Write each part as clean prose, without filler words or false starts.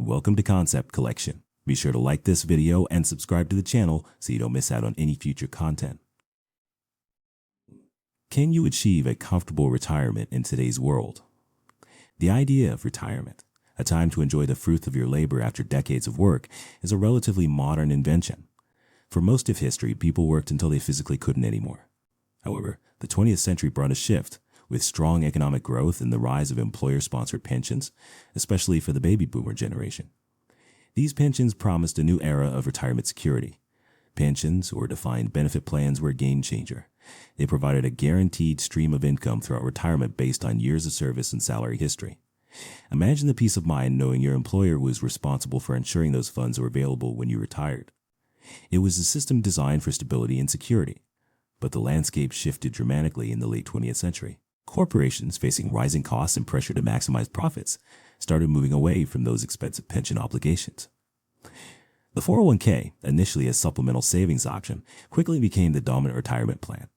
Welcome to Concept Collection. Be sure to like this video and subscribe to the channel so you don't miss out on any future content. Can you achieve a comfortable retirement in today's world? The idea of retirement, a time to enjoy the fruits of your labor after decades of work, is a relatively modern invention. For most of history, people worked until they physically couldn't anymore. However, the 20th century brought a shift, with strong economic growth and the rise of employer-sponsored pensions, especially for the baby boomer generation. These pensions promised a new era of retirement security. Pensions, or defined benefit plans, were a game changer. They provided a guaranteed stream of income throughout retirement based on years of service and salary history. Imagine the peace of mind knowing your employer was responsible for ensuring those funds were available when you retired. It was a system designed for stability and security. But the landscape shifted dramatically in the late 20th century. Corporations, facing rising costs and pressure to maximize profits, started moving away from those expensive pension obligations. The 401k, initially a supplemental savings option, quickly became the dominant retirement plan,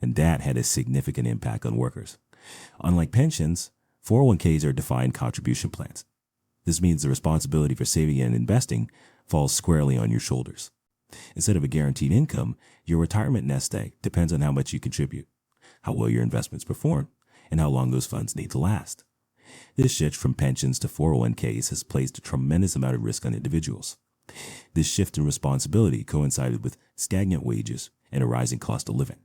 and that had a significant impact on workers. Unlike pensions, 401ks are defined contribution plans. This means the responsibility for saving and investing falls squarely on your shoulders. Instead of a guaranteed income, your retirement nest egg depends on how much you contribute, how well your investments perform, and how long those funds need to last. This shift from pensions to 401ks has placed a tremendous amount of risk on individuals. This shift in responsibility coincided with stagnant wages and a rising cost of living.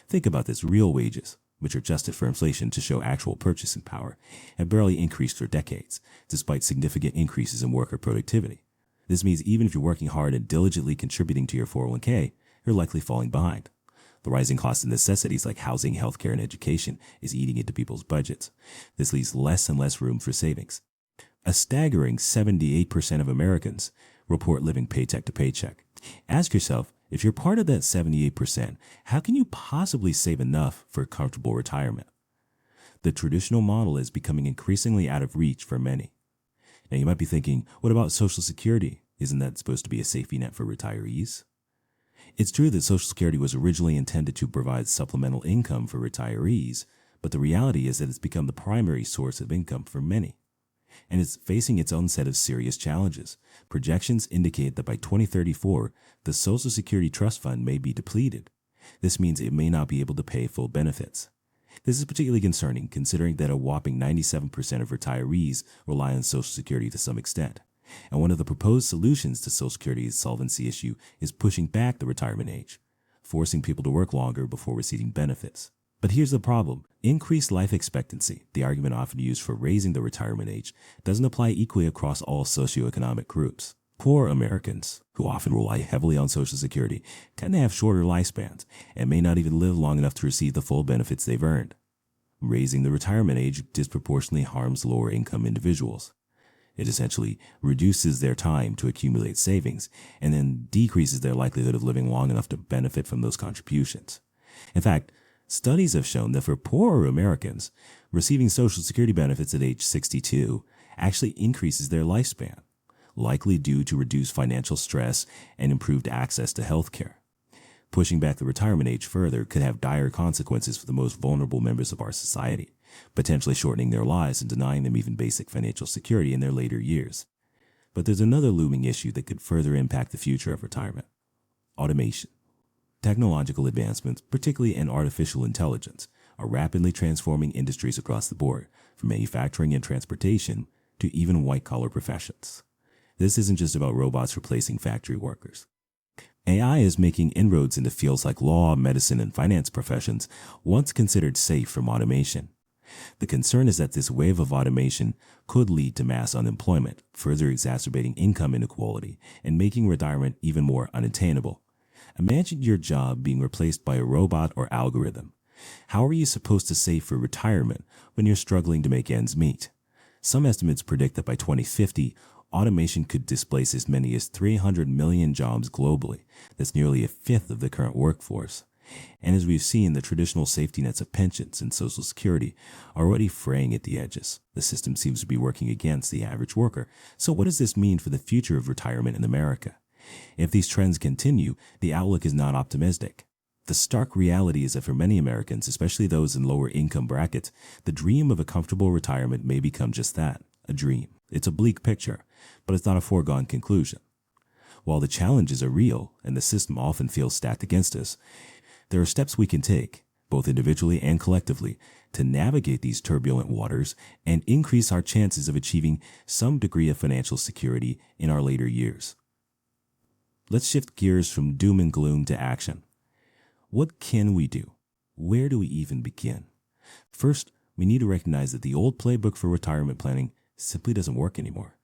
Think about this: real wages, which are adjusted for inflation to show actual purchasing power, have barely increased for decades, despite significant increases in worker productivity. This means even if you're working hard and diligently contributing to your 401k, you're likely falling behind. The rising cost of necessities like housing, healthcare, and education is eating into people's budgets. This leaves less and less room for savings. A staggering 78% of Americans report living paycheck to paycheck. Ask yourself, if you're part of that 78%, how can you possibly save enough for a comfortable retirement? The traditional model is becoming increasingly out of reach for many. Now you might be thinking, what about Social Security? Isn't that supposed to be a safety net for retirees? It's true that Social Security was originally intended to provide supplemental income for retirees, but the reality is that it's become the primary source of income for many. And it's facing its own set of serious challenges. Projections indicate that by 2034, the Social Security Trust Fund may be depleted. This means it may not be able to pay full benefits. This is particularly concerning considering that a whopping 97% of retirees rely on Social Security to some extent. And one of the proposed solutions to Social Security's solvency issue is pushing back the retirement age, forcing people to work longer before receiving benefits. But here's the problem. Increased life expectancy, the argument often used for raising the retirement age, doesn't apply equally across all socioeconomic groups. Poor Americans, who often rely heavily on Social Security, tend to have shorter lifespans and may not even live long enough to receive the full benefits they've earned. Raising the retirement age disproportionately harms lower income individuals. It essentially reduces their time to accumulate savings and then decreases their likelihood of living long enough to benefit from those contributions. In fact, studies have shown that for poorer Americans, receiving Social Security benefits at age 62 actually increases their lifespan, likely due to reduced financial stress and improved access to health care. Pushing back the retirement age further could have dire consequences for the most vulnerable members of our society, potentially shortening their lives and denying them even basic financial security in their later years. But there's another looming issue that could further impact the future of retirement: automation. Technological advancements, particularly in artificial intelligence, are rapidly transforming industries across the board, from manufacturing and transportation to even white-collar professions. This isn't just about robots replacing factory workers. AI is making inroads into fields like law, medicine, and finance professions once considered safe from automation. The concern is that this wave of automation could lead to mass unemployment, further exacerbating income inequality and making retirement even more unattainable. Imagine your job being replaced by a robot or algorithm. How are you supposed to save for retirement when you're struggling to make ends meet? Some estimates predict that by 2050, automation could displace as many as 300 million jobs globally. That's nearly a fifth of the current workforce. And as we've seen, the traditional safety nets of pensions and Social Security are already fraying at the edges. The system seems to be working against the average worker. So what does this mean for the future of retirement in America? If these trends continue, the outlook is not optimistic. The stark reality is that for many Americans, especially those in lower income brackets, the dream of a comfortable retirement may become just that: a dream. It's a bleak picture, but it's not a foregone conclusion. While the challenges are real and the system often feels stacked against us, there are steps we can take, both individually and collectively, to navigate these turbulent waters and increase our chances of achieving some degree of financial security in our later years. Let's shift gears from doom and gloom to action. What can we do? Where do we even begin? First, we need to recognize that the old playbook for retirement planning simply doesn't work anymore.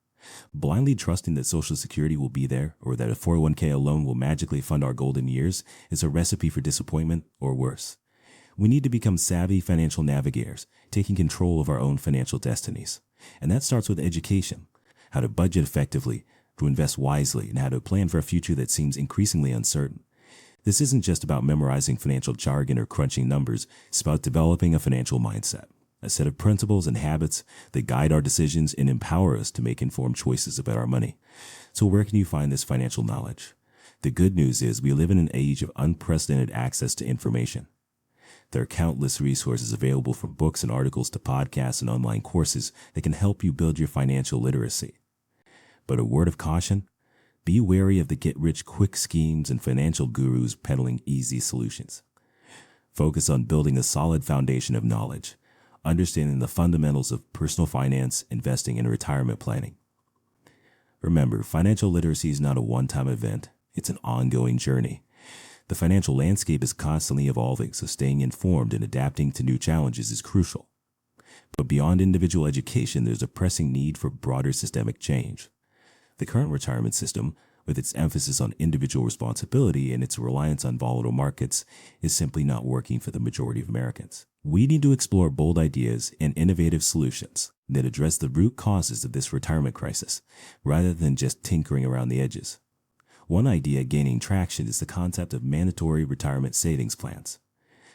Blindly trusting that Social Security will be there or that a 401k alone will magically fund our golden years is a recipe for disappointment or worse. We need to become savvy financial navigators, taking control of our own financial destinies. And that starts with education, how to budget effectively, to invest wisely, and how to plan for a future that seems increasingly uncertain. This isn't just about memorizing financial jargon or crunching numbers. It's about developing a financial mindset, a set of principles and habits that guide our decisions and empower us to make informed choices about our money. So where can you find this financial knowledge? The good news is we live in an age of unprecedented access to information. There are countless resources available, from books and articles to podcasts and online courses that can help you build your financial literacy. But a word of caution: be wary of the get-rich-quick schemes and financial gurus peddling easy solutions. Focus on building a solid foundation of knowledge, understanding the fundamentals of personal finance, investing, and retirement planning. Remember, financial literacy is not a one-time event. It's an ongoing journey. The financial landscape is constantly evolving, so staying informed and adapting to new challenges is crucial. But beyond individual education, there's a pressing need for broader systemic change. The current retirement system, with its emphasis on individual responsibility and its reliance on volatile markets, is simply not working for the majority of Americans. We need to explore bold ideas and innovative solutions that address the root causes of this retirement crisis, rather than just tinkering around the edges. One idea gaining traction is the concept of mandatory retirement savings plans.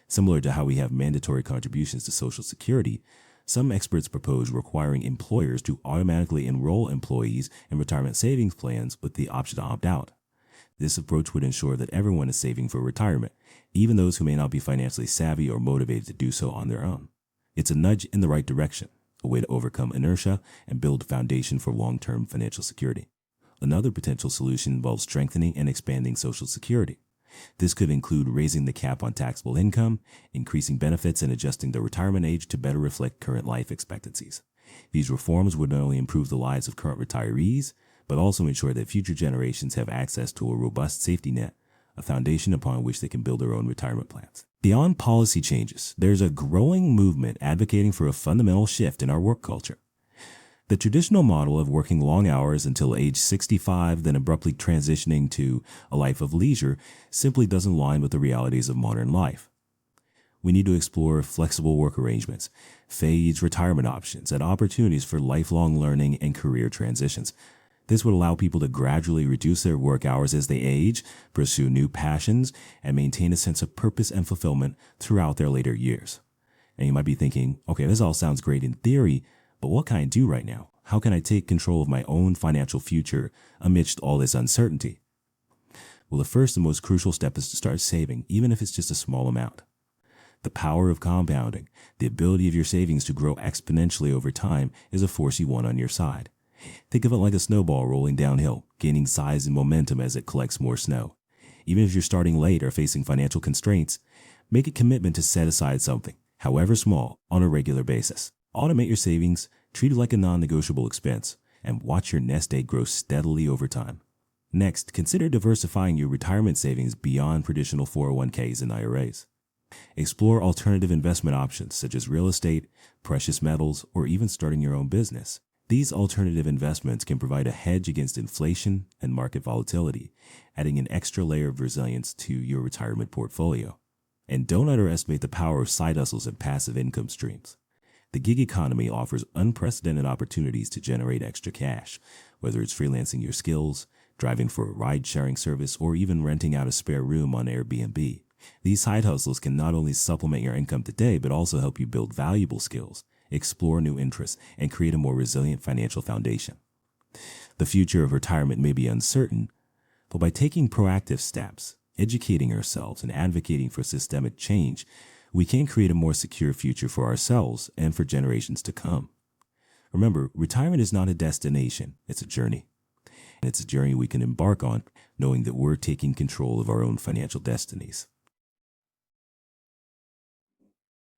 Similar to how we have mandatory contributions to Social Security, some experts propose requiring employers to automatically enroll employees in retirement savings plans with the option to opt out. This approach would ensure that everyone is saving for retirement, even those who may not be financially savvy or motivated to do so on their own. It's a nudge in the right direction, a way to overcome inertia and build a foundation for long-term financial security. Another potential solution involves strengthening and expanding Social Security. This could include raising the cap on taxable income, increasing benefits, and adjusting the retirement age to better reflect current life expectancies. These reforms would not only improve the lives of current retirees, but also ensure that future generations have access to a robust safety net, a foundation upon which they can build their own retirement plans. Beyond policy changes, there's a growing movement advocating for a fundamental shift in our work culture. The traditional model of working long hours until age 65, then abruptly transitioning to a life of leisure, simply doesn't align with the realities of modern life. We need to explore flexible work arrangements, phased retirement options, and opportunities for lifelong learning and career transitions. This would allow people to gradually reduce their work hours as they age, pursue new passions, and maintain a sense of purpose and fulfillment throughout their later years. And you might be thinking, okay, this all sounds great in theory, but what can I do right now? How can I take control of my own financial future amidst all this uncertainty? Well, the first and most crucial step is to start saving, even if it's just a small amount. The power of compounding, the ability of your savings to grow exponentially over time, is a force you want on your side. Think of it like a snowball rolling downhill, gaining size and momentum as it collects more snow. Even if you're starting late or facing financial constraints, make a commitment to set aside something, however small, on a regular basis. Automate your savings, treat it like a non-negotiable expense, and watch your nest egg grow steadily over time. Next, consider diversifying your retirement savings beyond traditional 401ks and IRAs. Explore alternative investment options such as real estate, precious metals, or even starting your own business. These alternative investments can provide a hedge against inflation and market volatility, adding an extra layer of resilience to your retirement portfolio. And don't underestimate the power of side hustles and passive income streams. The gig economy offers unprecedented opportunities to generate extra cash, whether it's freelancing your skills, driving for a ride-sharing service, or even renting out a spare room on Airbnb. These side hustles can not only supplement your income today, but also help you build valuable skills, explore new interests, and create a more resilient financial foundation. The future of retirement may be uncertain, but by taking proactive steps, educating ourselves, and advocating for systemic change, we can create a more secure future for ourselves and for generations to come. Remember, retirement is not a destination, it's a journey. And it's a journey we can embark on knowing that we're taking control of our own financial destinies.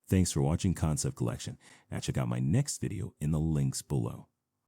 Thanks for watching Concept Collection, and check out my next video in the links below.